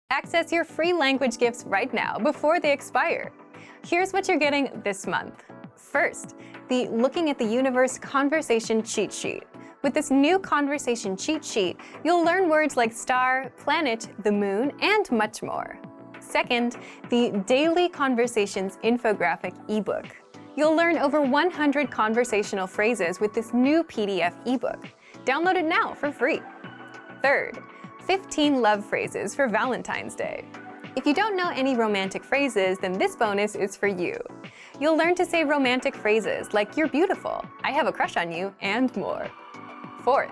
Access your free language gifts right now before they expire. Here's what you're getting this month. First, the Looking at the Universe Conversation Cheat Sheet. With this new conversation cheat sheet, you'll learn words like star, planet, the moon, and much more. Second, the Daily Conversations Infographic ebook. You'll learn over 100 conversational phrases with this new PDF ebook. Download it now for free. Third, 15 love phrases for Valentine's Day. If you don't know any romantic phrases, then this bonus is for you. You'll learn to say romantic phrases like "you're beautiful," "I have a crush on you," and more. Fourth,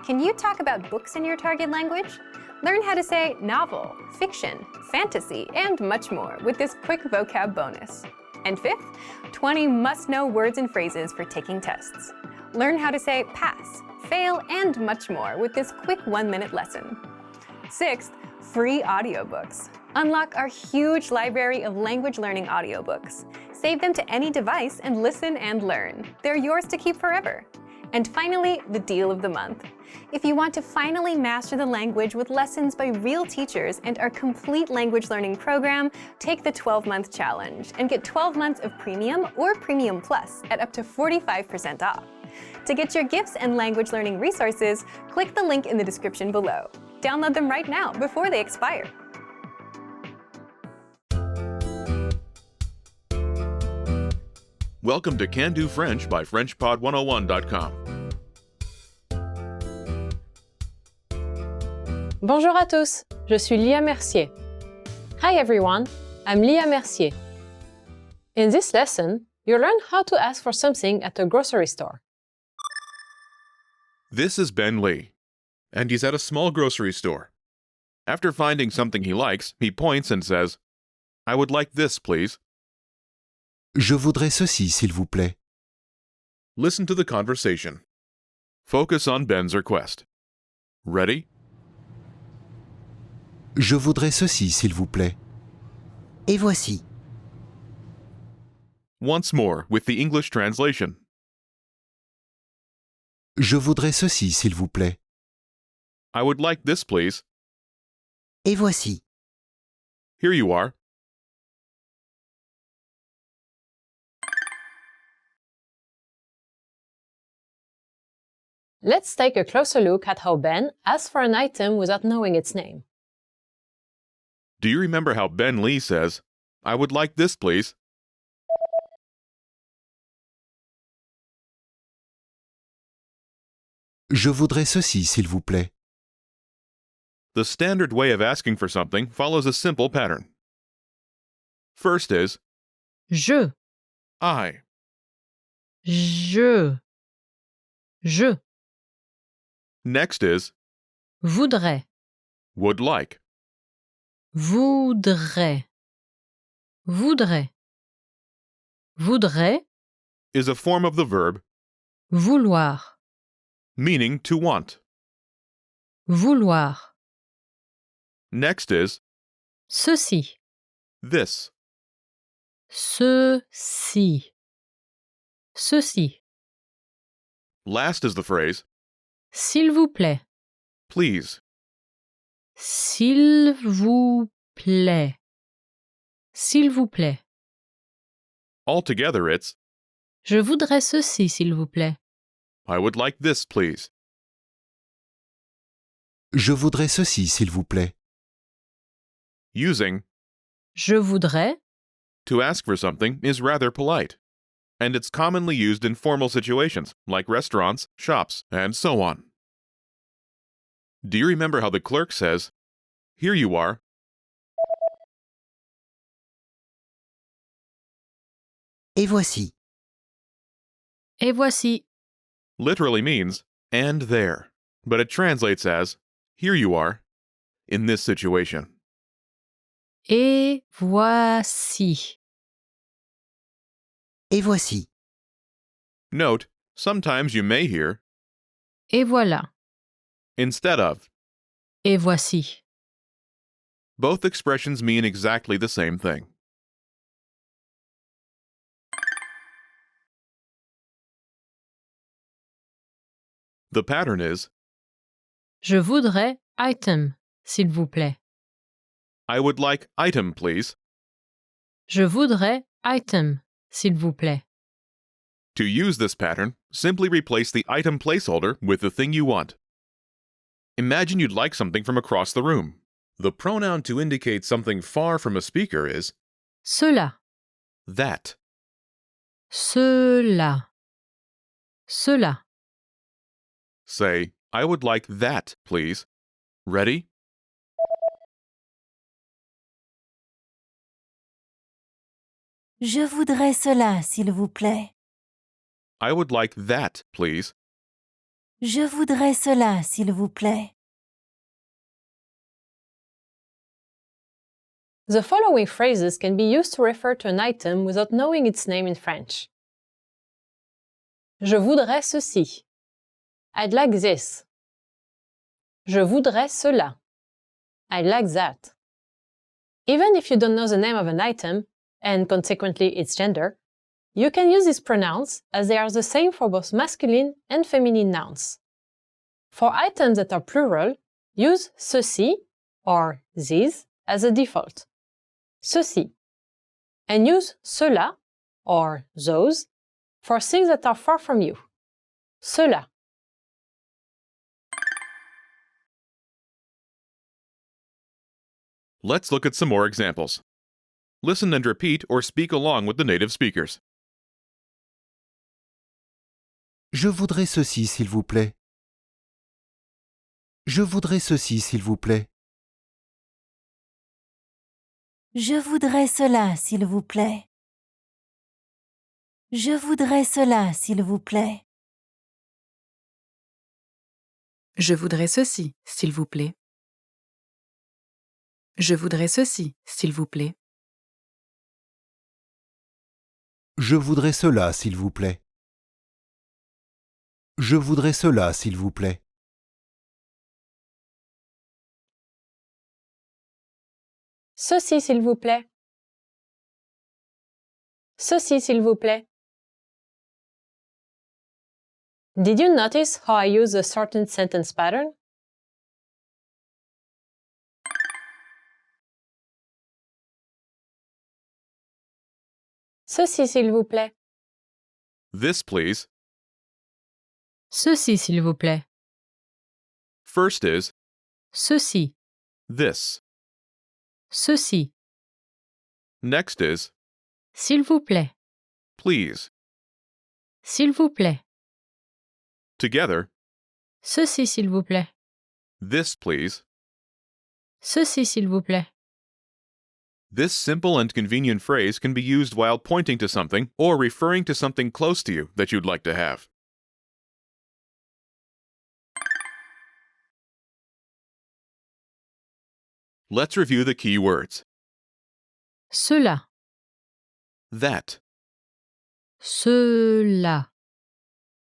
can you talk about books in your target language? Learn how to say novel, fiction, fantasy, and much more with this quick vocab bonus. And fifth, 20 must-know words and phrases for taking tests. Learn how to say pass, fail, and much more with this quick 1-minute lesson. Sixth, free audiobooks. Unlock our huge library of language learning audiobooks. Save them to any device and listen and learn. They're yours to keep forever. And finally, the deal of the month. If you want to finally master the language with lessons by real teachers and our complete language learning program, take the 12-month challenge and get 12 months of Premium or Premium Plus at up to 45% off. To get your gifts and language learning resources, click the link in the description below. Download them right now before they expire. Welcome to Can Do French by FrenchPod101.com. Bonjour à tous, je suis Lia Mercier. Hi everyone, I'm Lia Mercier. In this lesson, you'll learn how to ask for something at a grocery store. This is Ben Lee, and he's at a small grocery store. After finding something he likes, he points and says, "I would like this, please." Je voudrais ceci, s'il vous plaît. Listen to the conversation. Focus on Ben's request. Ready? Je voudrais ceci, s'il vous plaît. Et voici. Once more with the English translation. Je voudrais ceci, s'il vous plaît. I would like this, please. Et voici. Here you are. Let's take a closer look at how Ben asks for an item without knowing its name. Do you remember how Ben Lee says, "I would like this, please"? Je voudrais ceci, s'il vous plaît. The standard way of asking for something follows a simple pattern. First is Je, I. je, je, Next is voudrais, would like. voudrais, voudrais, voudrais, Is a form of the verb vouloir, meaning to want. vouloir, Next is ceci, this. ceci, ceci, Last is the phrase s'il vous plaît, please. s'il vous plaît, s'il vous plaît. Altogether it's Je voudrais ceci, s'il vous plaît. I would like this, please. Je voudrais ceci, s'il vous plaît. Using Je voudrais, to ask for something is rather polite, and it's commonly used in formal situations like restaurants, shops, and so on. Do you remember how the clerk says, "Here you are"? Et voici. et voici. Literally means "and there," but it translates as "here you are" in this situation. Et voici. Et voici. Note, sometimes you may hear Et voilà. instead of. Et voici. Both expressions mean exactly the same thing. The pattern is Je voudrais item, s'il vous plaît. I would like item, please. Je voudrais item, s'il vous plaît. To use this pattern, simply replace the item placeholder with the thing you want. Imagine you'd like something from across the room. The pronoun to indicate something far from a speaker is Cela, that. cela, cela. Say, I would like that, please. Ready? Je voudrais cela, s'il vous plaît. I would like that, please. Je voudrais cela, s'il vous plaît. The following phrases can be used to refer to an item without knowing its name in French. Je voudrais ceci. I'd like this. Je voudrais cela. I'd like that. Even if you don't know the name of an item, and consequently its gender, you can use these pronouns as they are the same for both masculine and feminine nouns. For items that are plural, use ceci or these as a default. Ceci. And use cela or those for things that are far from you. Cela. Let's look at some more examples. Listen and repeat or speak along with the native speakers. Je voudrais ceci, s'il vous plaît. Je voudrais ceci, s'il vous plaît. Je voudrais cela, s'il vous plaît. Je voudrais cela, s'il vous plaît. Je voudrais ceci, s'il vous plaît. Je voudrais ceci, s'il vous plaît. Je voudrais cela, s'il vous plaît. Je voudrais cela, s'il vous plaît. Ceci, s'il vous plaît. Ceci, s'il vous plaît. Did you notice how I use a certain sentence pattern? Ceci, s'il vous plaît. This, please. Ceci, s'il vous plaît. First is Ceci, this. ceci. Next is S'il vous plaît. please. S'il vous plaît. Together, Ceci, s'il vous plaît. this, please. Ceci, s'il vous plaît. This simple and convenient phrase can be used while pointing to something or referring to something close to you that you'd like to have. Let's review the key words. Cela, That, cela,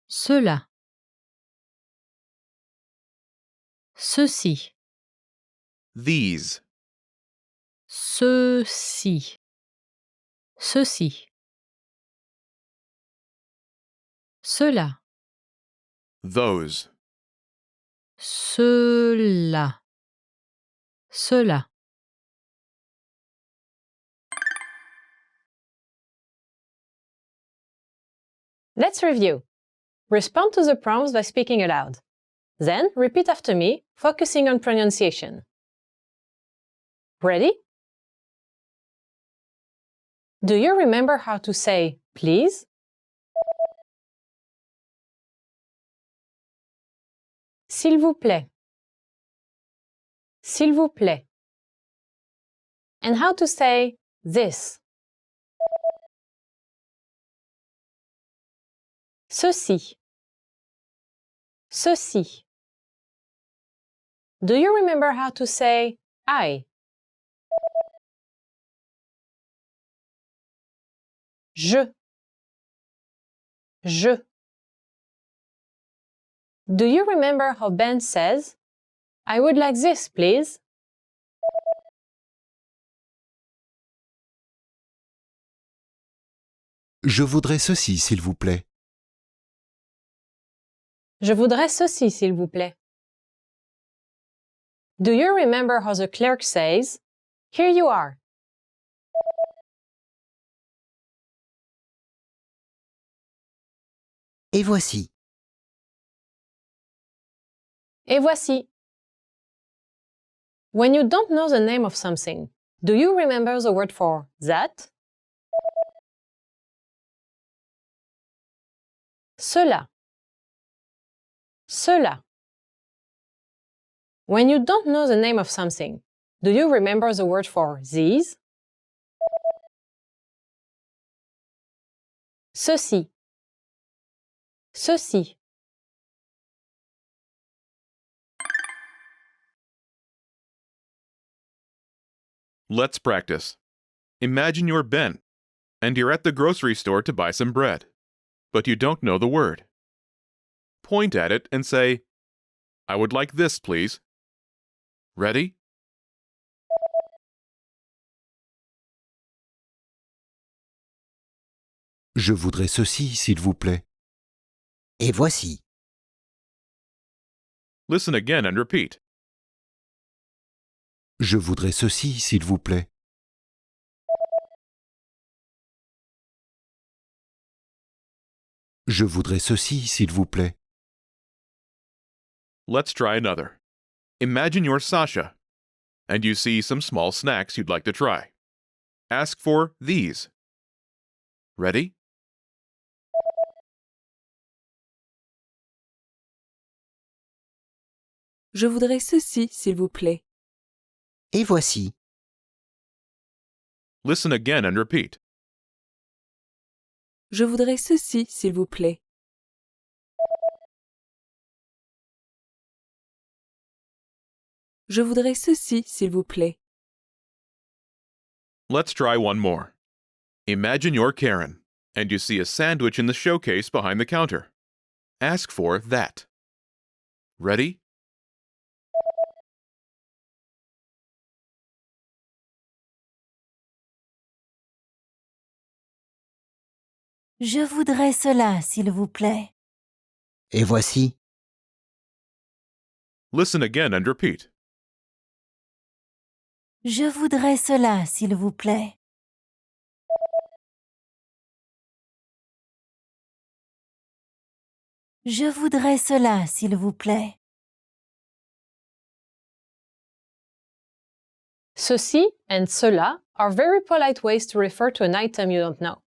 cela. Ceci, these, ceci, ceci. Cela, those, cela, cela. Let's review. Respond to the prompts by speaking aloud. Then repeat after me, focusing on pronunciation. Ready? Do you remember how to say please? S'il vous plaît. S'il vous plaît. And how to say this? Ceci. Ceci. Do you remember how to say I? Je. Je. Do you remember how Ben says, I would like this, please? Je voudrais ceci, s'il vous plaît. Je voudrais ceci, s'il vous plaît. Do you remember how the clerk says, Here you are. Et voici. Et voici. When you don't know the name of something, do you remember the word for that? Cela. Cela. When you don't know the name of something, do you remember the word for these? Ceci. Ceci. Let's practice. Imagine you're Ben, and you're at the grocery store to buy some bread, but you don't know the word. Point at it and say, "I would like this, please." Ready? Je voudrais ceci, s'il vous plaît. Et voici. Listen again and repeat. Je voudrais ceci, s'il vous plaît. Je voudrais ceci, s'il vous plaît. Let's try another. Imagine you're Sasha, and you see some small snacks you'd like to try. Ask for these. Ready? Je voudrais ceci, s'il vous plaît. Et voici. Listen again and repeat. Je voudrais ceci, s'il vous plaît. Je voudrais ceci, s'il vous plaît. Let's try one more. Imagine you're Karen, and you see a sandwich in the showcase behind the counter. Ask for that. Ready? Je voudrais cela, s'il vous plaît. Et voici. Listen again and repeat. Je voudrais cela, s'il vous plaît. Je voudrais cela, s'il vous plaît. Ceci and cela are very polite ways to refer to an item you don't know.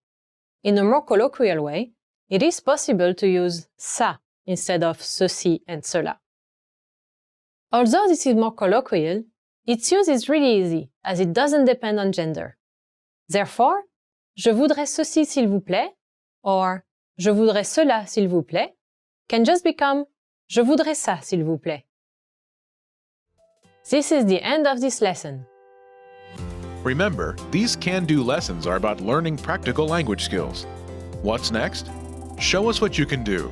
In a more colloquial way, it is possible to use ça instead of ceci and cela. Although this is more colloquial, its use is really easy as it doesn't depend on gender. Therefore, je voudrais ceci s'il vous plaît or je voudrais cela s'il vous plaît can just become je voudrais ça s'il vous plaît. This is the end of this lesson. Remember, these can-do lessons are about learning practical language skills. What's next? Show us what you can do.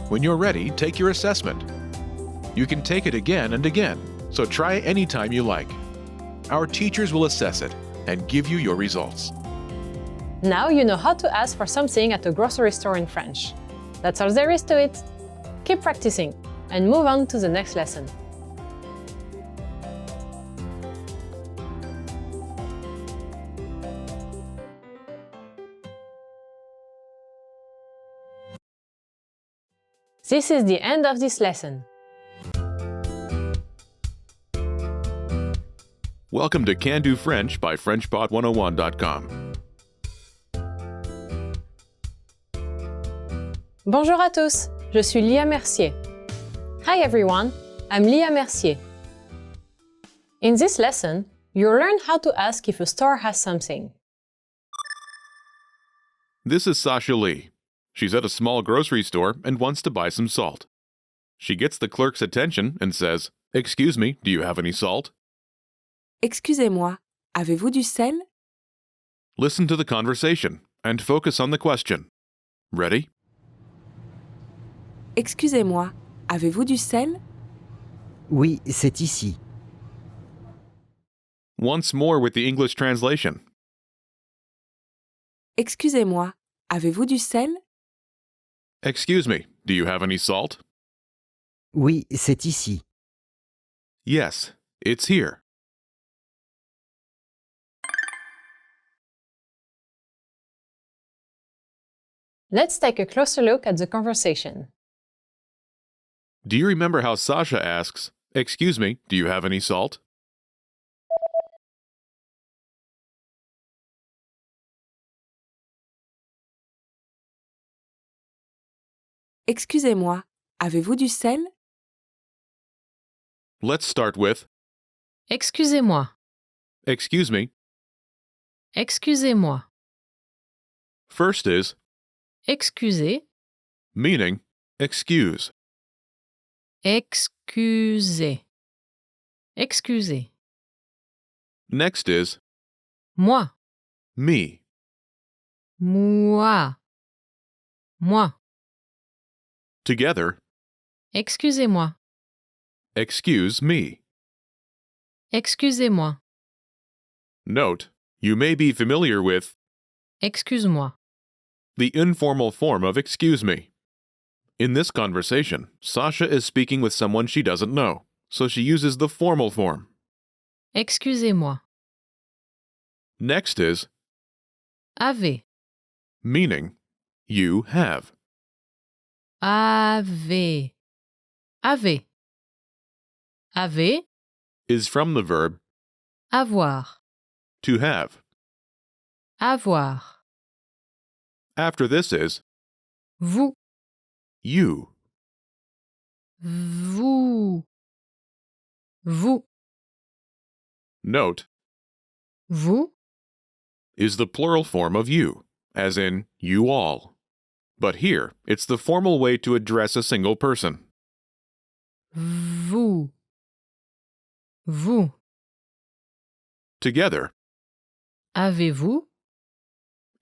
When you're ready, take your assessment. You can take it again and again, so try anytime you like. Our teachers will assess it and give you your results. Now you know how to ask for something at a grocery store in French. That's all there is to it. Keep practicing and move on to the next lesson. This is the end of this lesson. Welcome to Can Do French by FrenchPod101.com. Bonjour à tous, je suis Lia Mercier. Hi everyone, I'm Lia Mercier. In this lesson, you'll learn how to ask if a store has something. This is Sasha Lee. She's at a small grocery store and wants to buy some salt. She gets the clerk's attention and says, "Excuse me, do you have any salt?" Excusez-moi, avez-vous du sel? Listen to the conversation and focus on the question. Ready? Excusez-moi, avez-vous du sel? Oui, c'est ici. Once more with the English translation. Excusez-moi, avez-vous du sel? Excuse me, do you have any salt? Oui, c'est ici. Yes, it's here. Let's take a closer look at the conversation. Do you remember how Sasha asks, "Excuse me, do you have any salt?" Excusez-moi, avez-vous du sel? Let's start with, Excusez-moi. "Excuse me." Excusez-moi. First is, Excusez. meaning, excuse. Excusez. Excusez. Next is, Moi. me. Moi. Moi. Together, Excusez-moi. excuse me. Excusez-moi. Note, you may be familiar with Excuse-moi. the informal form of excuse me. In this conversation, Sasha is speaking with someone she doesn't know, so she uses the formal form. Excusez-moi. Next is, Avez. meaning, you have. Avez. Avez. Avez. Is from the verb Avoir. to have. Avoir. After this is, Vous. you. Vous. Vous. Note, Vous. is the plural form of you, as in you all. But here, it's the formal way to address a single person. Vous. Vous. Together Avez-vous?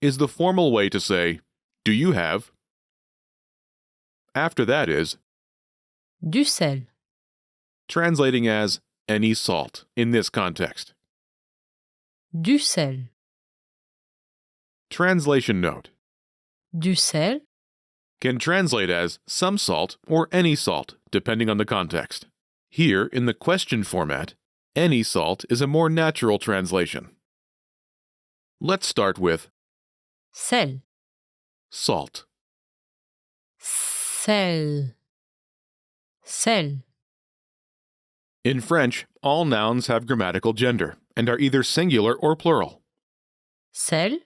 is the formal way to say, do you have? After that is, Du sel. translating as any salt in this context. Du sel. Translation note, Du sel. can translate as some salt or any salt, depending on the context. Here, in the question format, any salt is a more natural translation. Let's start with Sel. salt. Sel. Sel. In French, all nouns have grammatical gender and are either singular or plural. Sel.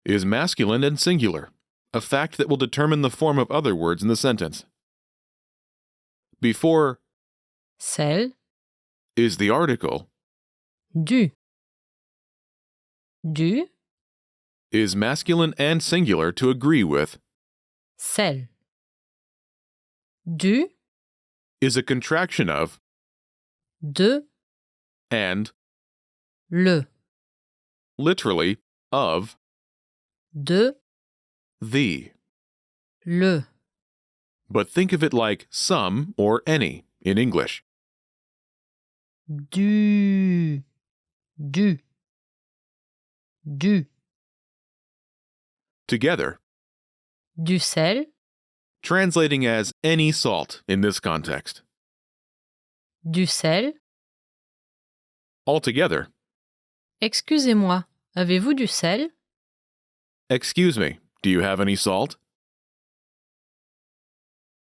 Is masculine and singular, a fact that will determine the form of other words in the sentence. Before Sel. is the article, Du. Du. is masculine and singular to agree with, Sel. Du. is a contraction of, De. and, Le. literally, of, De. the. Le. But think of it like some or any in English. Du. Du. Du. Together, Du sel. translating as any salt in this context. Du sel. Altogether, Excusez-moi, avez-vous du sel? excuse me, do you have any salt?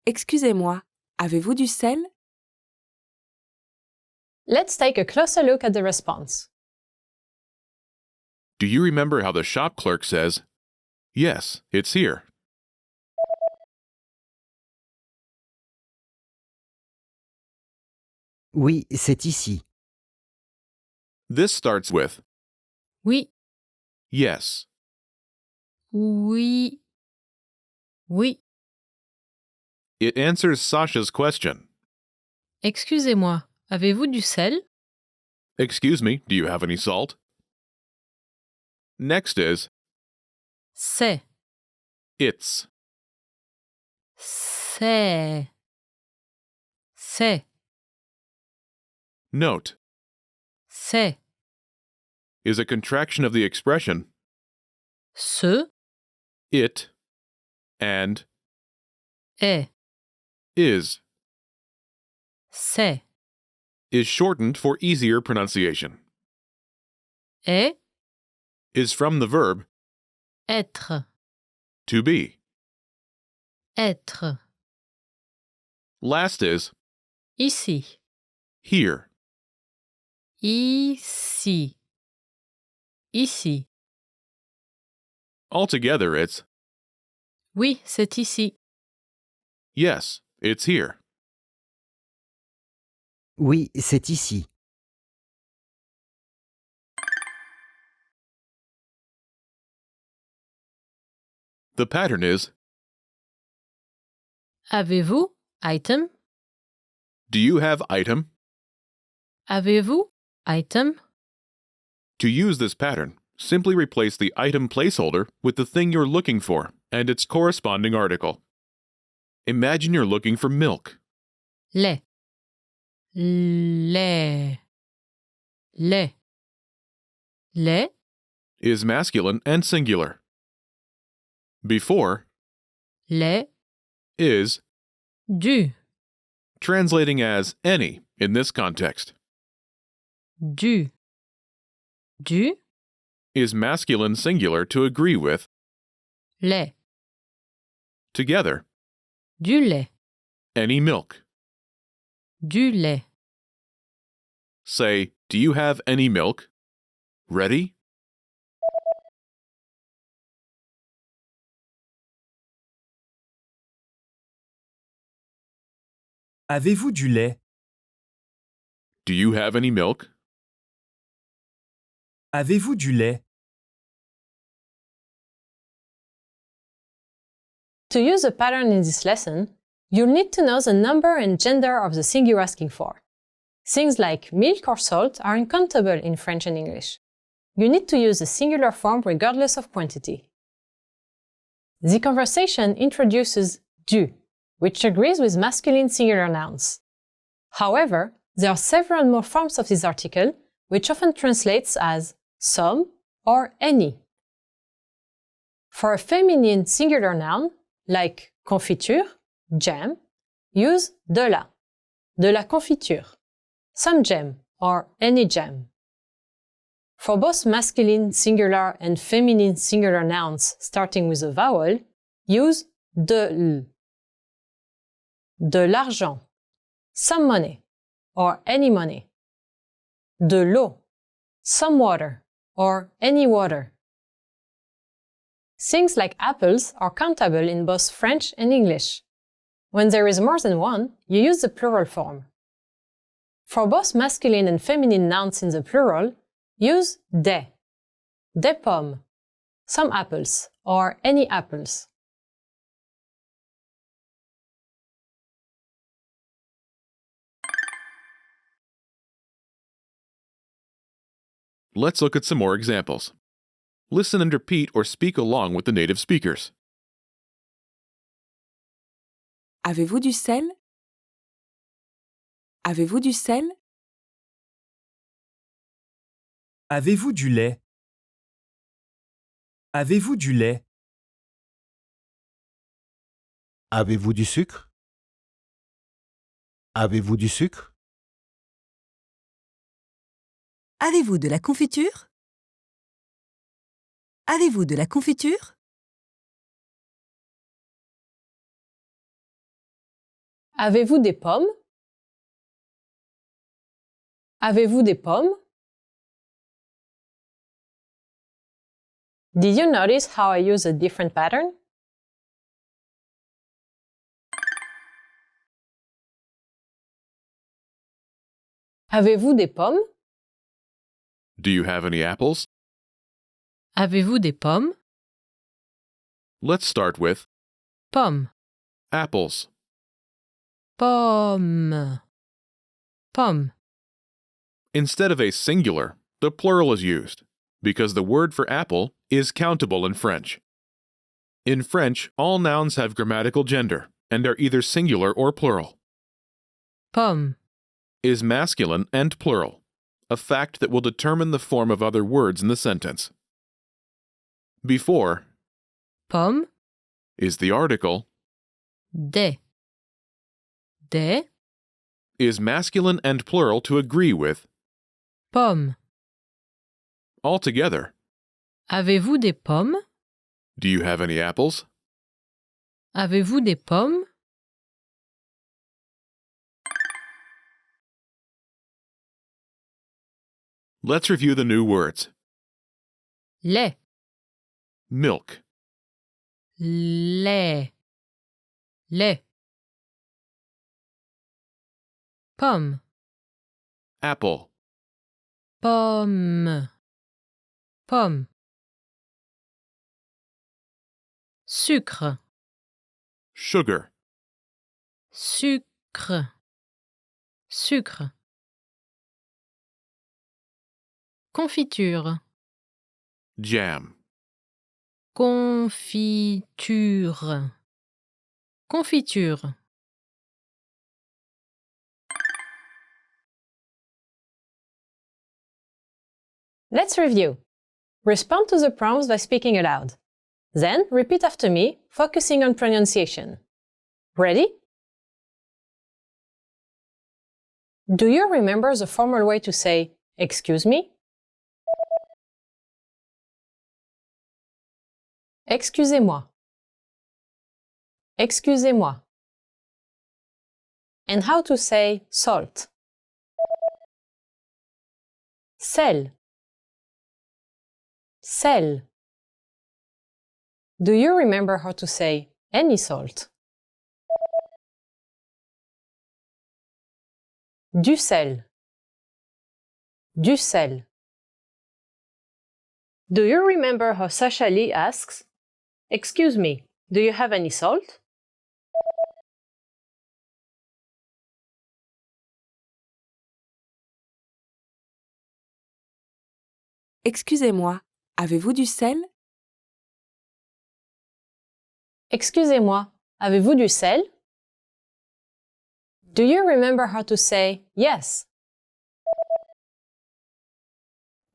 Excusez-moi, avez-vous du sel? Let's take a closer look at the response. Do you remember how the shop clerk says, "Yes, it's here"? Oui, c'est ici. This starts with Oui. yes. Oui. Oui. It answers Sasha's question. Excusez-moi, avez-vous du sel? Excuse me, do you have any salt? Next is C'est. it's. C'est. C'est. Note, C'est. is a contraction of the expression Ce. it and Est. is C'est. is shortened for easier pronunciation. Est. Is from the verb Être. to be. Être. Last is Ici. here. Ici. Ici. Altogether, it's Oui, c'est ici. yes, it's here. Oui, c'est ici. The pattern is Avez-vous? Item. do you have item? Avez-vous? Item. To use this pattern, simply replace the item placeholder with the thing you're looking for and its corresponding article. Imagine you're looking for milk. Lait. Lait. Lait. Lait. Is masculine and singular. Before Lait. is Du. translating as any in this context. Du. Du. Is masculine singular to agree with. Lait. Together, Du lait. any milk. Du lait. Say, do you have any milk? Ready? Avez-vous du lait? Do you have any milk? Avez-vous du lait? To use a pattern in this lesson, you'll need to know the number and gender of the thing you're asking for. Things like milk or salt are uncountable in French and English. You need to use the singular form regardless of quantity. The conversation introduces du, which agrees with masculine singular nouns. However, there are several more forms of this article, which often translates as some or any. For a feminine singular noun, like confiture, jam, use de la confiture, some jam or any jam. For both masculine singular and feminine singular nouns starting with a vowel, use de l. De l'argent, some money or any money. De l'eau, some water or any water. Things like apples are countable in both French and English. When there is more than one, you use the plural form. For both masculine and feminine nouns in the plural, use des pommes, some apples, or any apples. Let's look at some more examples. Listen and repeat or speak along with the native speakers. Avez-vous du sel? Avez-vous du sel? Avez-vous du lait? Avez-vous du lait? Avez-vous du sucre? Avez-vous du sucre? Avez-vous de la confiture? Avez-vous de la confiture? Avez-vous des pommes? Avez-vous des pommes? Did you notice how I use a different pattern? Avez-vous des pommes? Do you have any apples? Avez-vous des pommes? Let's start with Pommes. apples. Pomme. Pomme. Instead of a singular, the plural is used, because the word for apple is countable in French. In French, all nouns have grammatical gender and are either singular or plural. Pomme. Is masculine and plural, a fact that will determine the form of other words in the sentence. Before Pomme. is the article, Des. Des. is masculine and plural to agree with. Pommes. Altogether, Avez-vous des pommes? do you have any apples? Avez-vous des pommes? Let's review the new words. Lait, Milk, lait, lait. Pomme, apple, pomme, pomme. Sucre, sugar, sucre, sucre. Confiture, jam, confiture, confiture. Let's review. Respond to the prompts by speaking aloud. Then repeat after me, focusing on pronunciation. Ready? Do you remember the formal way to say, "Excuse me"? Excusez-moi. Excusez-moi. And how to say salt? Sel. Sel. Do you remember how to say any salt? Du sel. Du sel. Do you remember how Sasha Lee asks, "Excuse me, do you have any salt?" Excusez-moi, avez-vous du sel? Excusez-moi, avez-vous du sel? Do you remember how to say yes?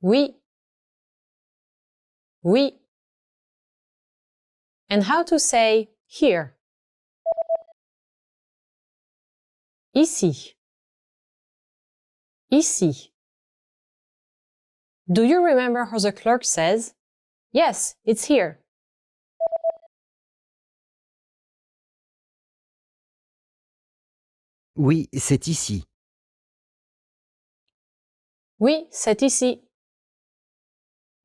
Oui. Oui. And how to say here? Ici. Ici. Do you remember how the clerk says, "Yes, it's here"? Oui, c'est ici. Oui, c'est ici.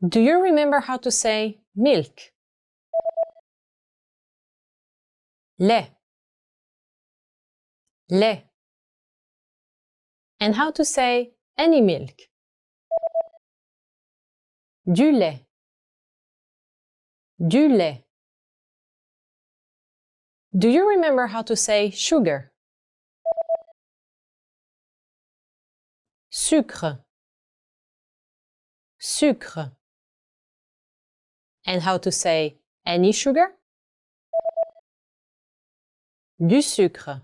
Do you remember how to say milk? Lait. Lait. And how to say any milk? Du lait. Du lait. Do you remember how to say sugar? Sucre. Sucre. And how to say any sugar? Du sucre.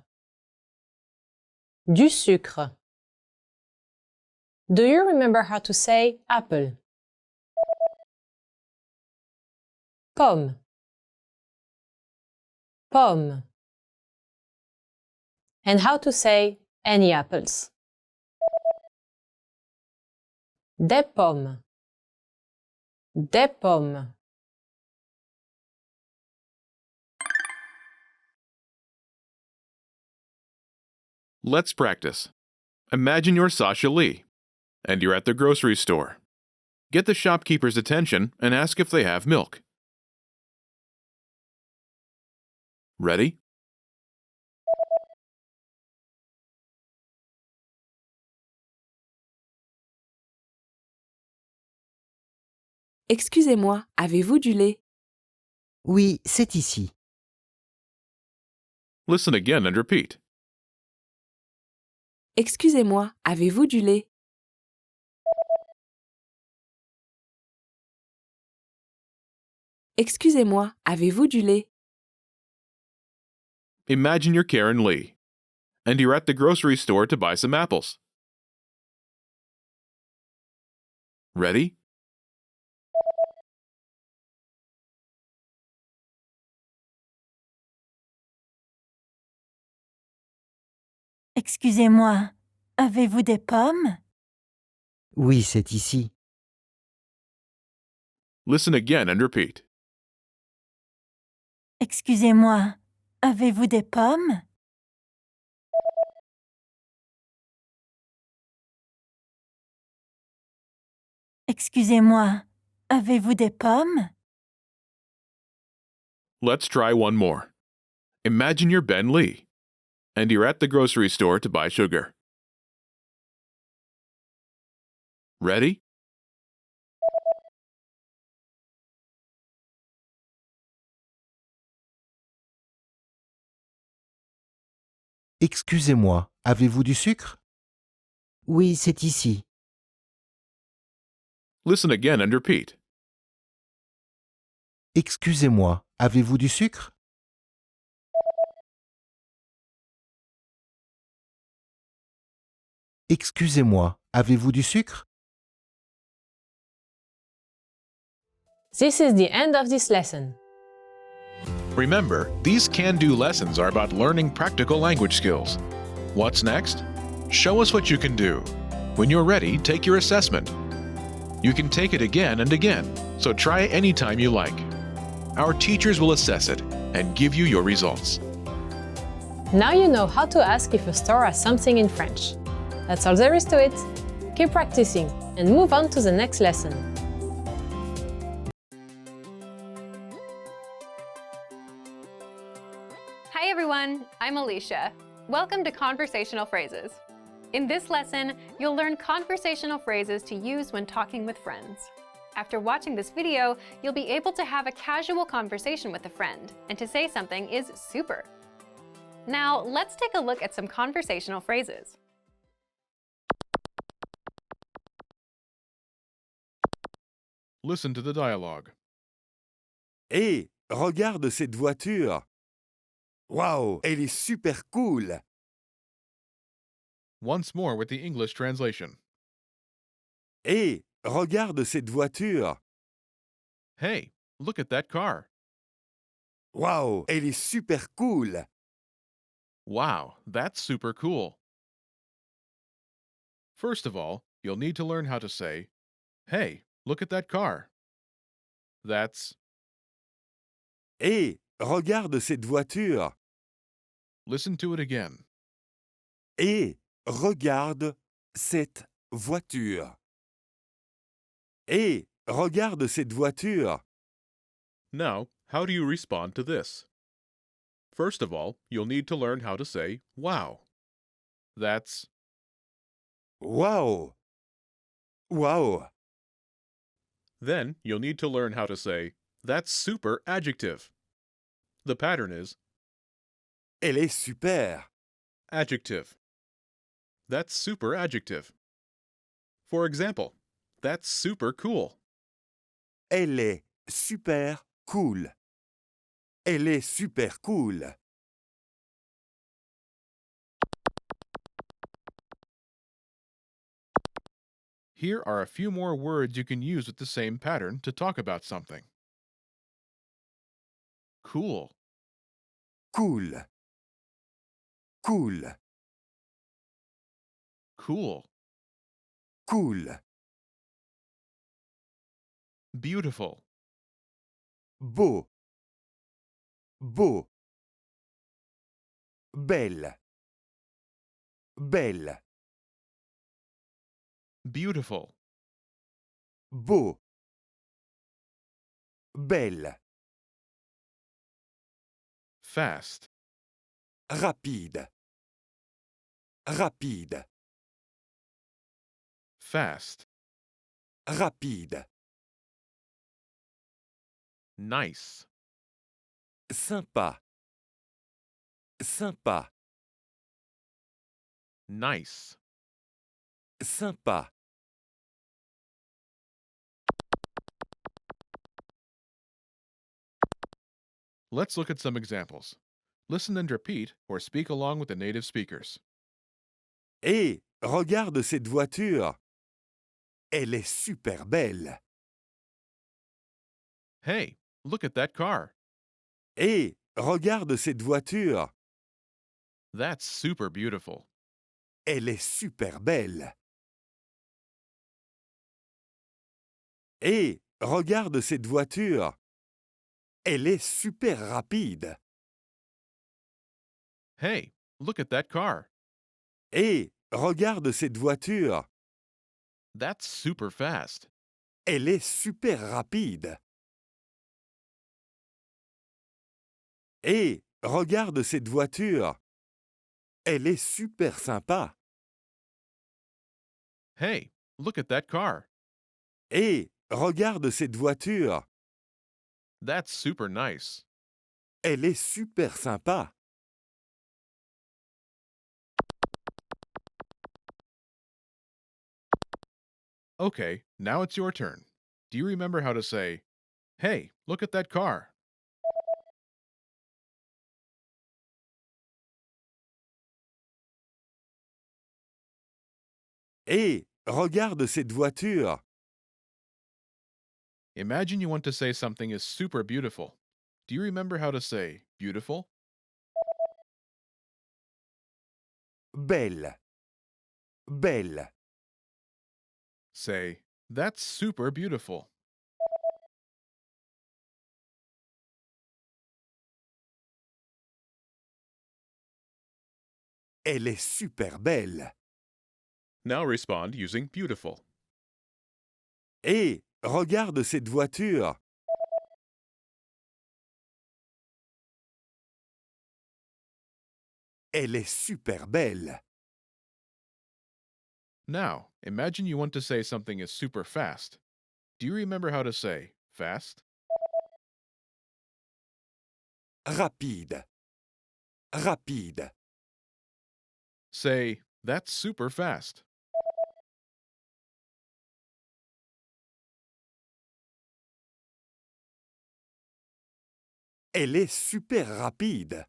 Du sucre. Do you remember how to say apple? Pomme. Pomme. And how to say any apples? Des pommes. Des pommes. Let's practice. Imagine you're Sasha Lee, and you're at the grocery store. Get the shopkeeper's attention and ask if they have milk. Ready? Excusez-moi, avez-vous du lait? Oui, c'est ici. Listen again and repeat. Excusez-moi, avez-vous du lait? Excusez-moi, avez-vous du lait? Imagine you're Karen Lee, and you're at the grocery store to buy some apples. Ready? Excusez-moi, avez-vous des pommes? Oui, c'est ici. Listen again and repeat. Excusez-moi, Avez-vous des pommes? Excusez-moi, avez-vous des pommes? Let's try one more. Imagine you're Ben Lee, and you're at the grocery store to buy sugar. Ready? Excusez-moi, avez-vous du sucre? Oui, c'est ici. Listen again and repeat. Excusez-moi, avez-vous du sucre? Excusez-moi, avez-vous du sucre? This is the end of this lesson. Remember, these can-do lessons are about learning practical language skills. What's next? Show us what you can do. When you're ready, take your assessment. You can take it again and again, so try anytime you like. Our teachers will assess it and give you your results. Now you know how to ask if a store has something in French. That's all there is to it. Keep practicing and move on to the next lesson. Hi everyone, I'm Alicia. Welcome to Conversational Phrases. In this lesson, you'll learn conversational phrases to use when talking with friends. After watching this video, you'll be able to have a casual conversation with a friend, and to say something is super. Now, let's take a look at some conversational phrases. Listen to the dialogue. Hé, regarde cette voiture. Waouh, elle est super cool. Once more with the English translation. Hé, regarde cette voiture. Hey, look at that car. Waouh, elle est super cool. Wow, that's super cool. First of all, you'll need to learn how to say, hey, look at that car. That's, Hé, regarde cette voiture. listen to it again. Hé, regarde cette voiture. Hé, regarde cette voiture. Now, how do you respond to this? First of all, you'll need to learn how to say, wow. That's, Waouh. Waouh. then you'll need to learn how to say, that's super adjective. The pattern is Elle est super. adjective. That's super adjective. For example, that's super cool. Elle est super cool. Elle est super cool. Here are a few more words you can use with the same pattern to talk about something. Cool, Cool. Cool. cool, Cool. beautiful, Beau. Beau. Belle. Belle. beautiful, Beau. Belle. fast, Rapide. Rapide. fast, Rapide. nice, Sympa. Sympa. nice. Sympa. Let's look at some examples. Listen and repeat or speak along with the native speakers. Hé, regarde cette voiture. Elle est super belle. Hey, look at that car. Hé, regarde cette voiture. That's super beautiful. Elle est super belle. Hé, regarde cette voiture. Elle est super rapide. Hey, look at that car. Hé, regarde cette voiture. That's super fast. Elle est super rapide. Hé, regarde cette voiture. Elle est super sympa. Hey, look at that car. Hé, regarde cette voiture. That's super nice. Elle est super sympa. Okay, now it's your turn. Do you remember how to say, hey, look at that car? Hé, regarde cette voiture. Imagine you want to say something is super beautiful. Do you remember how to say beautiful? Belle. Belle. Say, that's super beautiful. Elle est super belle. Now respond using beautiful. Hé, regarde cette voiture. Elle est super belle. Now, imagine you want to say something is super fast. Do you remember how to say fast? Rapide. Rapide. Say, that's super fast. Elle est super rapide.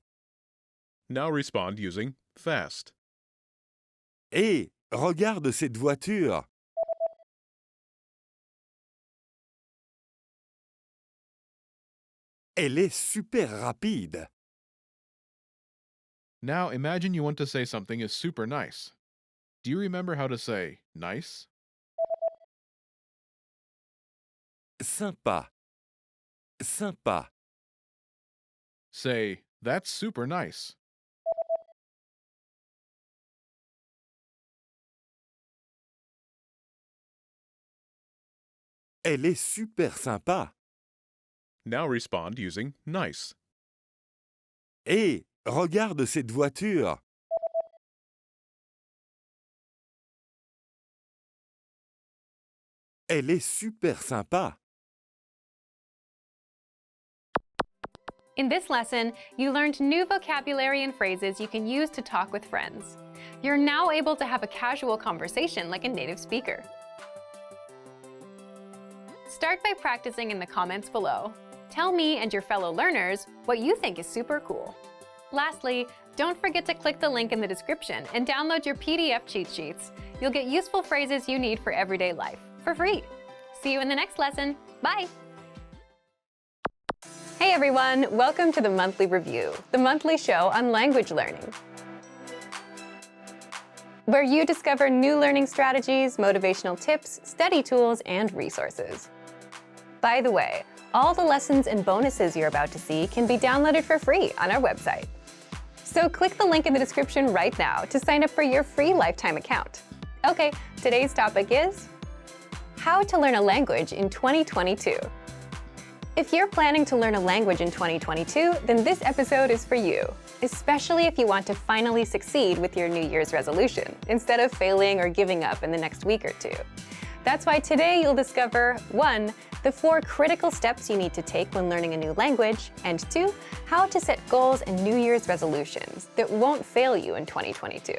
Now respond using fast. Hé, regarde cette voiture. Elle est super rapide. Now imagine you want to say something is super nice. Do you remember how to say nice? Sympa. Sympa. Say, that's super nice. Elle est super sympa. Now respond using nice. Hé, regarde cette voiture. Elle est super sympa. In this lesson, you learned new vocabulary and phrases you can use to talk with friends. You're now able to have a casual conversation like a native speaker. Start by practicing in the comments below. Tell me and your fellow learners what you think is super cool. Lastly, don't forget to click the link in the description and download your PDF cheat sheets. You'll get useful phrases you need for everyday life for free. See you in the next lesson. Bye! Hey everyone, welcome to the Monthly Review, the monthly show on language learning, where you discover new learning strategies, motivational tips, study tools, and resources. By the way, all the lessons and bonuses you're about to see can be downloaded for free on our website. So click the link in the description right now to sign up for your free lifetime account. Okay, today's topic is how to learn a language in 2022. If you're planning to learn a language in 2022, then this episode is for you, especially if you want to finally succeed with your New Year's resolution, instead of failing or giving up in the next week or two. That's why today you'll discover 1. The 4 critical steps you need to take when learning a new language, and 2. How to set goals and New Year's resolutions that won't fail you in 2022.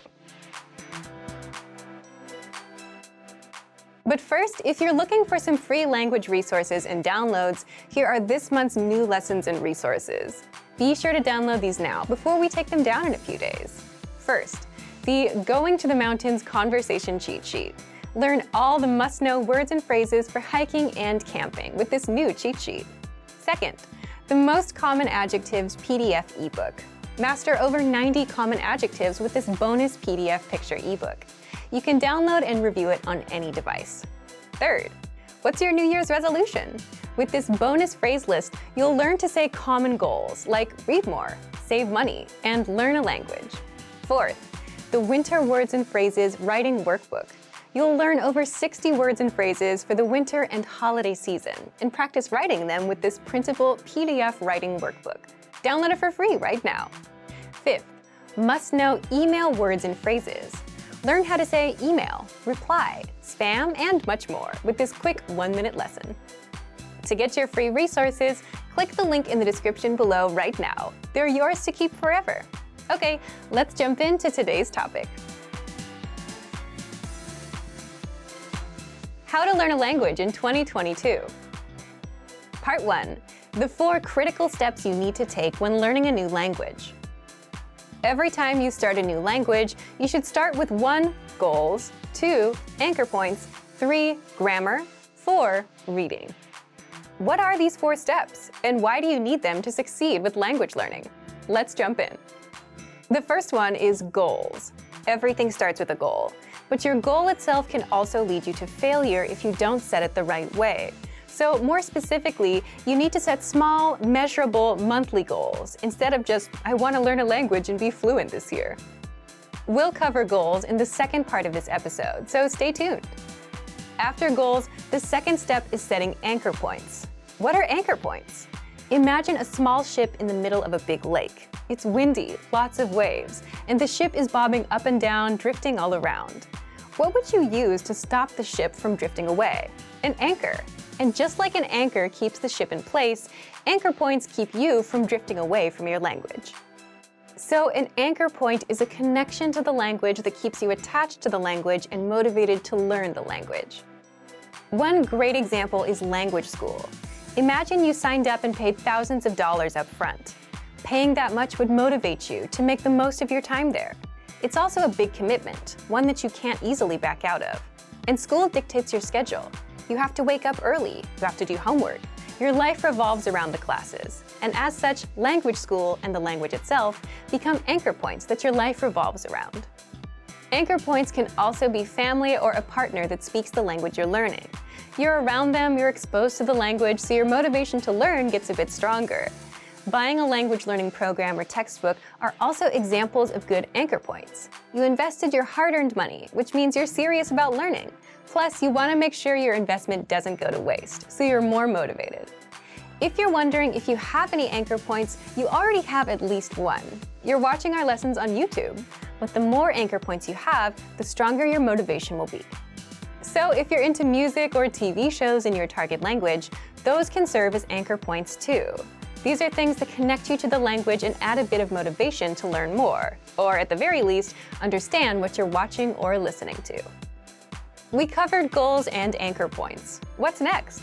But first, if you're looking for some free language resources and downloads, here are this month's new lessons and resources. Be sure to download these now before we take them down in a few days. First, the Going to the Mountains Conversation Cheat Sheet. Learn all the must-know words and phrases for hiking and camping with this new cheat sheet. Second, the Most Common Adjectives PDF ebook. Master over 90 common adjectives with this bonus PDF picture ebook. You can download and review it on any device. Third, what's your New Year's resolution? With this bonus phrase list, you'll learn to say common goals like read more, save money, and learn a language. Fourth, the Winter Words and Phrases Writing Workbook. You'll learn over 60 words and phrases for the winter and holiday season and practice writing them with this printable PDF writing workbook. Download it for free right now. Fifth, must-know email words and phrases. Learn how to say email, reply, spam, and much more with this quick 1-minute lesson. To get your free resources, click the link in the description below right now. They're yours to keep forever. Okay, let's jump into today's topic. How to learn a language in 2022. Part 1. The 4 critical steps you need to take when learning a new language. Every time you start a new language, you should start with 1. Goals, 2. Anchor points, 3. Grammar, 4. Reading. What are these 4 steps, and why do you need them to succeed with language learning? Let's jump in. The first one is goals. Everything starts with a goal, but your goal itself can also lead you to failure if you don't set it the right way. So more specifically, you need to set small, measurable monthly goals instead of just, I want to learn a language and be fluent this year. We'll cover goals in the second part of this episode, so stay tuned. After goals, the second step is setting anchor points. What are anchor points? Imagine a small ship in the middle of a big lake. It's windy, lots of waves, and the ship is bobbing up and down, drifting all around. What would you use to stop the ship from drifting away? An anchor. And just like an anchor keeps the ship in place, anchor points keep you from drifting away from your language. So an anchor point is a connection to the language that keeps you attached to the language and motivated to learn the language. One great example is language school. Imagine you signed up and paid thousands of dollars up front. Paying that much would motivate you to make the most of your time there. It's also a big commitment, one that you can't easily back out of. And school dictates your schedule. You have to wake up early, you have to do homework. Your life revolves around the classes. And as such, language school and the language itself become anchor points that your life revolves around. Anchor points can also be family or a partner that speaks the language you're learning. You're around them, you're exposed to the language, so your motivation to learn gets a bit stronger. Buying a language learning program or textbook are also examples of good anchor points. You invested your hard-earned money, which means you're serious about learning. Plus, you want to make sure your investment doesn't go to waste, so you're more motivated. If you're wondering if you have any anchor points, you already have at least one. You're watching our lessons on YouTube, but the more anchor points you have, the stronger your motivation will be. So if you're into music or TV shows in your target language, those can serve as anchor points too. These are things that connect you to the language and add a bit of motivation to learn more, or at the very least, understand what you're watching or listening to. We covered goals and anchor points. What's next?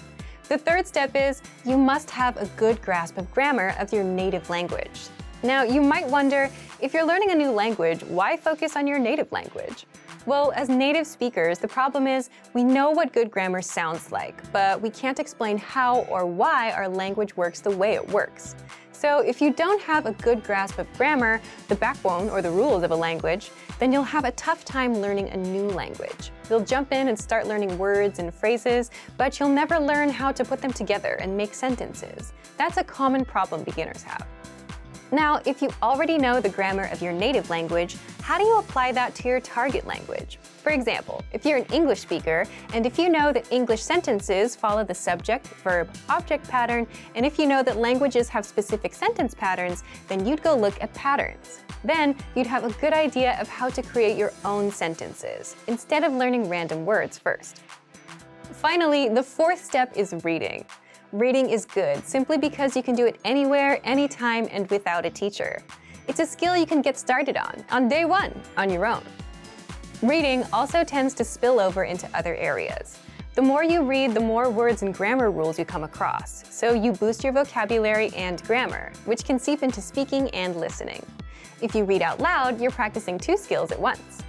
The third step is you must have a good grasp of grammar of your native language. Now, you might wonder, if you're learning a new language, why focus on your native language? Well, as native speakers, the problem is we know what good grammar sounds like, but we can't explain how or why our language works the way it works. So if you don't have a good grasp of grammar, the backbone or the rules of a language, then you'll have a tough time learning a new language. You'll jump in and start learning words and phrases, but you'll never learn how to put them together and make sentences. That's a common problem beginners have. Now, if you already know the grammar of your native language, how do you apply that to your target language? For example, if you're an English speaker, and if you know that English sentences follow the subject, verb, object pattern, and if you know that languages have specific sentence patterns, then you'd go look at patterns. Then you'd have a good idea of how to create your own sentences, instead of learning random words first. Finally, the fourth step is reading. Reading is good simply because you can do it anywhere, anytime, and without a teacher. It's a skill you can get started on day one, on your own. Reading also tends to spill over into other areas. The more you read, the more words and grammar rules you come across, so you boost your vocabulary and grammar, which can seep into speaking and listening. If you read out loud, you're practicing 2 skills at once.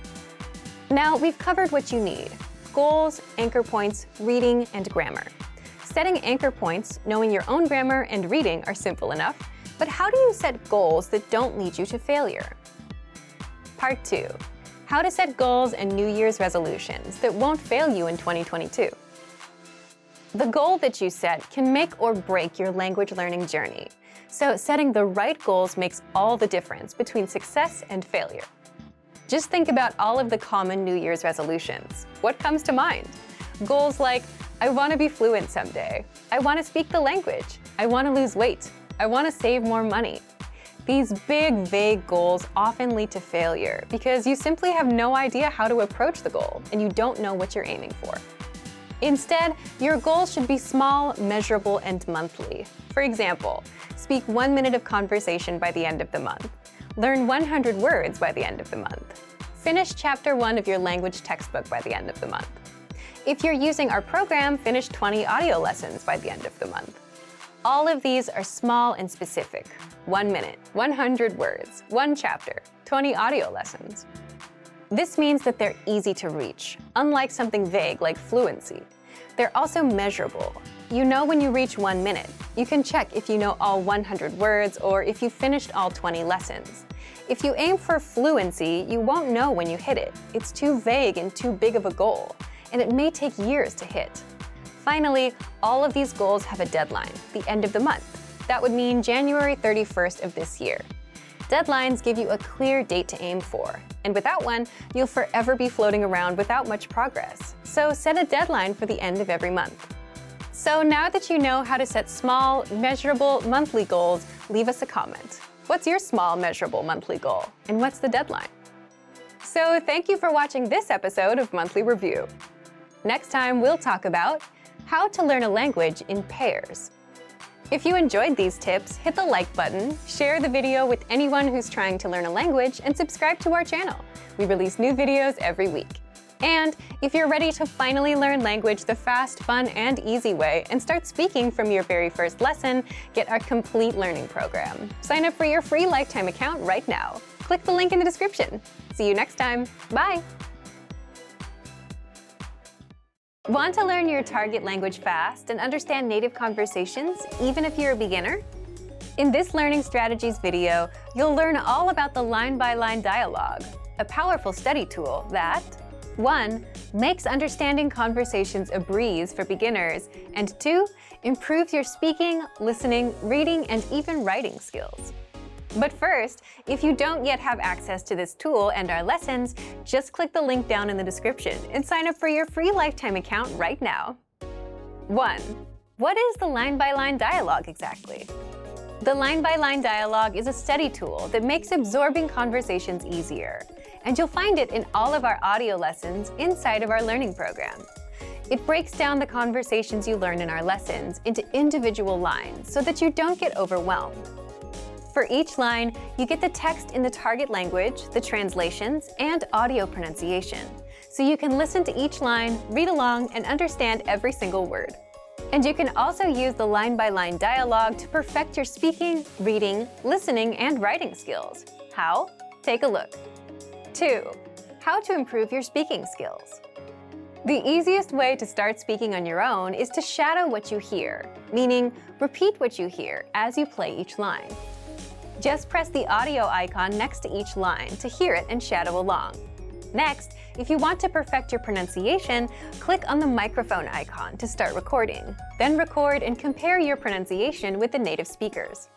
Now, we've covered what you need: goals, anchor points, reading, and grammar. Setting anchor points, knowing your own grammar, and reading are simple enough, but how do you set goals that don't lead you to failure? Part 2. How to set goals and New Year's resolutions that won't fail you in 2022. The goal that you set can make or break your language learning journey. So setting the right goals makes all the difference between success and failure. Just think about all of the common New Year's resolutions. What comes to mind? Goals like, I want to be fluent someday. I want to speak the language. I want to lose weight. I want to save more money. These big, vague goals often lead to failure because you simply have no idea how to approach the goal and you don't know what you're aiming for. Instead, your goals should be small, measurable, and monthly. For example, speak 1 minute of conversation by the end of the month. Learn 100 words by the end of the month. Finish Chapter 1 of your language textbook by the end of the month. If you're using our program, finish 20 audio lessons by the end of the month. All of these are small and specific. 1 minute, 100 words, 1 chapter, 20 audio lessons. This means that they're easy to reach, unlike something vague like fluency. They're also measurable. You know when you reach 1 minute. You can check if you know all 100 words or if you finished all 20 lessons. If you aim for fluency, you won't know when you hit it. It's too vague and too big of a goal, and it may take years to hit. Finally, all of these goals have a deadline, the end of the month. That would mean January 31st of this year. Deadlines give you a clear date to aim for, and without one, you'll forever be floating around without much progress. So set a deadline for the end of every month. So now that you know how to set small, measurable monthly goals, leave us a comment. What's your small, measurable monthly goal, and what's the deadline? So thank you for watching this episode of Monthly Review. Next time, we'll talk about how to learn a language in pairs. If you enjoyed these tips, hit the like button, share the video with anyone who's trying to learn a language, and subscribe to our channel. We release new videos every week. And if you're ready to finally learn language the fast, fun, and easy way and start speaking from your very first lesson, get our complete learning program. Sign up for your free lifetime account right now. Click the link in the description. See you next time. Bye! Want to learn your target language fast and understand native conversations, even if you're a beginner? In this Learning Strategies video, you'll learn all about the line-by-line dialogue, a powerful study tool that 1. Makes understanding conversations a breeze for beginners, and 2. Improves your speaking, listening, reading, and even writing skills. But first, if you don't yet have access to this tool and our lessons, just click the link down in the description and sign up for your free lifetime account right now. 1. What is the line-by-line dialogue exactly? The line-by-line dialogue is a study tool that makes absorbing conversations easier, and you'll find it in all of our audio lessons inside of our learning program. It breaks down the conversations you learn in our lessons into individual lines so that you don't get overwhelmed. For each line, you get the text in the target language, the translations, and audio pronunciation, so you can listen to each line, read along, and understand every single word. And you can also use the line-by-line dialogue to perfect your speaking, reading, listening, and writing skills. How? Take a look. 2. How to improve your speaking skills. The easiest way to start speaking on your own is to shadow what you hear, meaning repeat what you hear as you play each line. Just press the audio icon next to each line to hear it and shadow along. Next, if you want to perfect your pronunciation, click on the microphone icon to start recording. Then record and compare your pronunciation with the native speakers.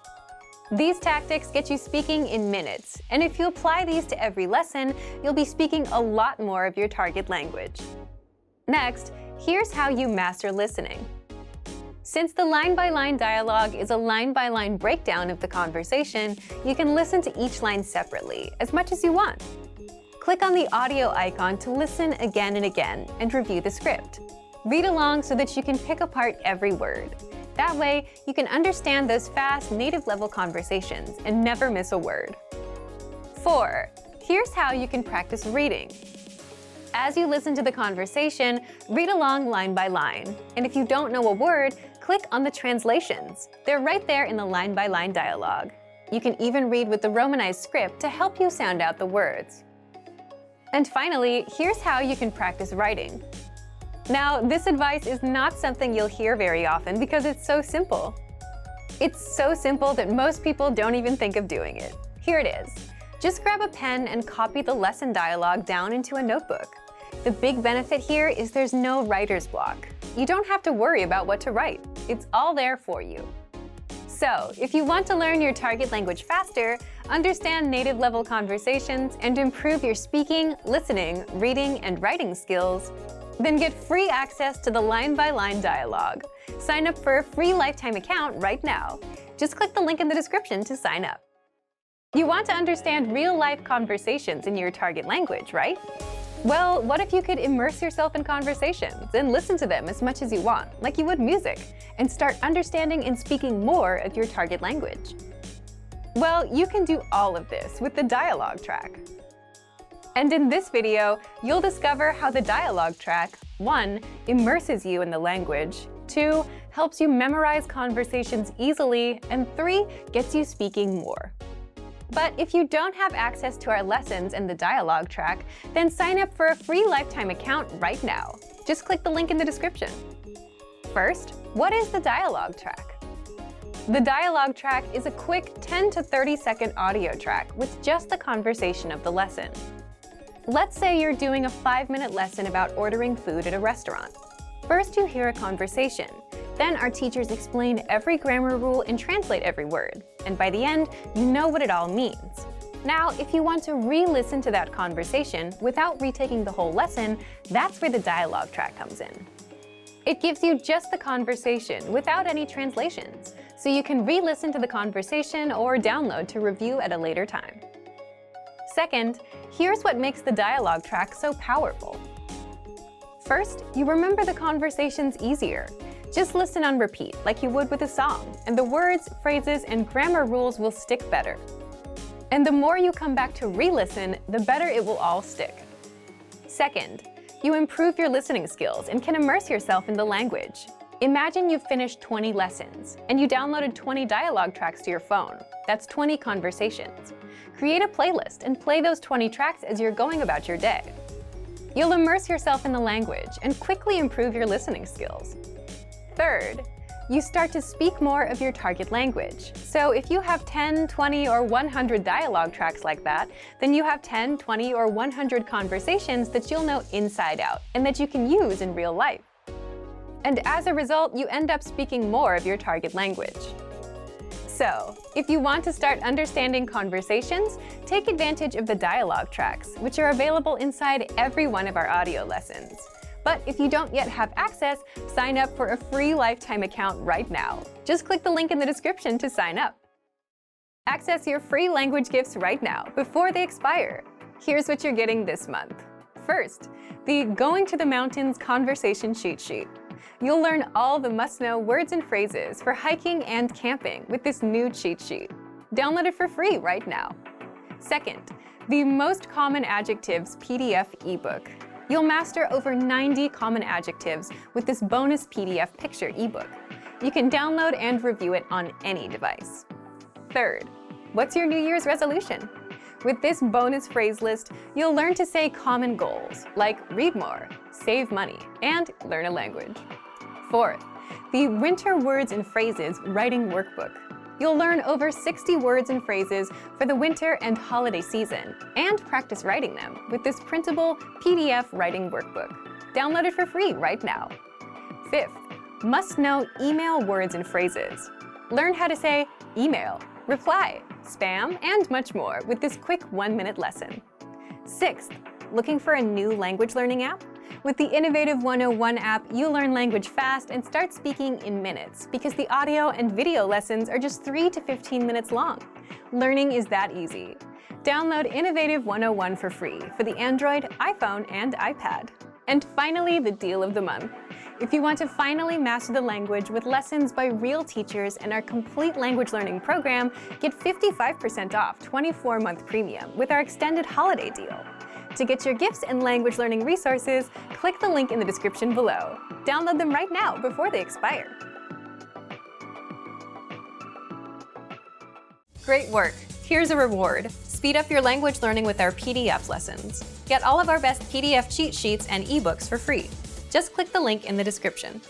These tactics get you speaking in minutes, and if you apply these to every lesson, you'll be speaking a lot more of your target language. Next, here's how you master listening. Since the line-by-line dialogue is a line-by-line breakdown of the conversation, you can listen to each line separately, as much as you want. Click on the audio icon to listen again and again and review the script. Read along so that you can pick apart every word. That way, you can understand those fast, native-level conversations and never miss a word. 4. Here's how you can practice reading. As you listen to the conversation, read along line by line. And if you don't know a word, click on the translations. They're right there in the line-by-line dialogue. You can even read with the Romanized script to help you sound out the words. And finally, here's how you can practice writing. Now, this advice is not something you'll hear very often because it's so simple. It's so simple that most people don't even think of doing it. Here it is. Just grab a pen and copy the lesson dialogue down into a notebook. The big benefit here is there's no writer's block. You don't have to worry about what to write. It's all there for you. So, if you want to learn your target language faster, understand native-level conversations, and improve your speaking, listening, reading, and writing skills, then get free access to the line-by-line dialogue. Sign up for a free lifetime account right now. Just click the link in the description to sign up. You want to understand real-life conversations in your target language, right? Well, what if you could immerse yourself in conversations and listen to them as much as you want, like you would music, and start understanding and speaking more of your target language? Well, you can do all of this with the dialogue track. And in this video, you'll discover how the dialogue track 1. Immerses you in the language, 2. Helps you memorize conversations easily, and 3. Gets you speaking more. But if you don't have access to our lessons and the dialogue track, then sign up for a free lifetime account right now. Just click the link in the description. First, what is the dialogue track? The dialogue track is a quick 10 to 30-second audio track with just the conversation of the lesson. Let's say you're doing a 5-minute lesson about ordering food at a restaurant. First, you hear a conversation. Then our teachers explain every grammar rule and translate every word. And by the end, you know what it all means. Now, if you want to re-listen to that conversation without retaking the whole lesson, that's where the dialogue track comes in. It gives you just the conversation without any translations, so you can re-listen to the conversation or download to review at a later time. Second, here's what makes the dialogue track so powerful. First, you remember the conversations easier. Just listen on repeat, like you would with a song, and the words, phrases, and grammar rules will stick better. And the more you come back to re-listen, the better it will all stick. Second, you improve your listening skills and can immerse yourself in the language. Imagine you've finished 20 lessons, and you downloaded 20 dialogue tracks to your phone. That's 20 conversations. Create a playlist and play those 20 tracks as you're going about your day. You'll immerse yourself in the language and quickly improve your listening skills. Third, you start to speak more of your target language. So if you have 10, 20, or 100 dialogue tracks like that, then you have 10, 20, or 100 conversations that you'll know inside out and that you can use in real life. And as a result, you end up speaking more of your target language. So, if you want to start understanding conversations, take advantage of the dialogue tracks, which are available inside every one of our audio lessons. But if you don't yet have access, sign up for a free lifetime account right now. Just click the link in the description to sign up. Access your free language gifts right now before they expire. Here's what you're getting this month. First, the Going to the Mountains Conversation Cheat Sheet. You'll learn all the must-know words and phrases for hiking and camping with this new cheat sheet. Download it for free right now. Second, the Most Common Adjectives PDF ebook. You'll master over 90 common adjectives with this bonus PDF picture ebook. You can download and review it on any device. Third, what's your New Year's resolution? With this bonus phrase list, you'll learn to say common goals like read more, save money, and learn a language. Fourth, the Winter Words and Phrases Writing Workbook. You'll learn over 60 words and phrases for the winter and holiday season, and practice writing them with this printable PDF writing workbook. Download it for free right now. Fifth, must-know email words and phrases. Learn how to say email, reply, spam, and much more with this quick 1-minute lesson. Sixth, looking for a new language learning app? With the Innovative 101 app, you learn language fast and start speaking in minutes because the audio and video lessons are just 3 to 15 minutes long. Learning is that easy. Download Innovative 101 for free for the Android, iPhone, and iPad. And finally, the deal of the month. If you want to finally master the language with lessons by real teachers and our complete language learning program, get 55% off 24-month premium with our extended holiday deal. To get your gifts and language learning resources, click the link in the description below. Download them right now before they expire. Great work! Here's a reward. Speed up your language learning with our PDF lessons. Get all of our best PDF cheat sheets and ebooks for free. Just click the link in the description.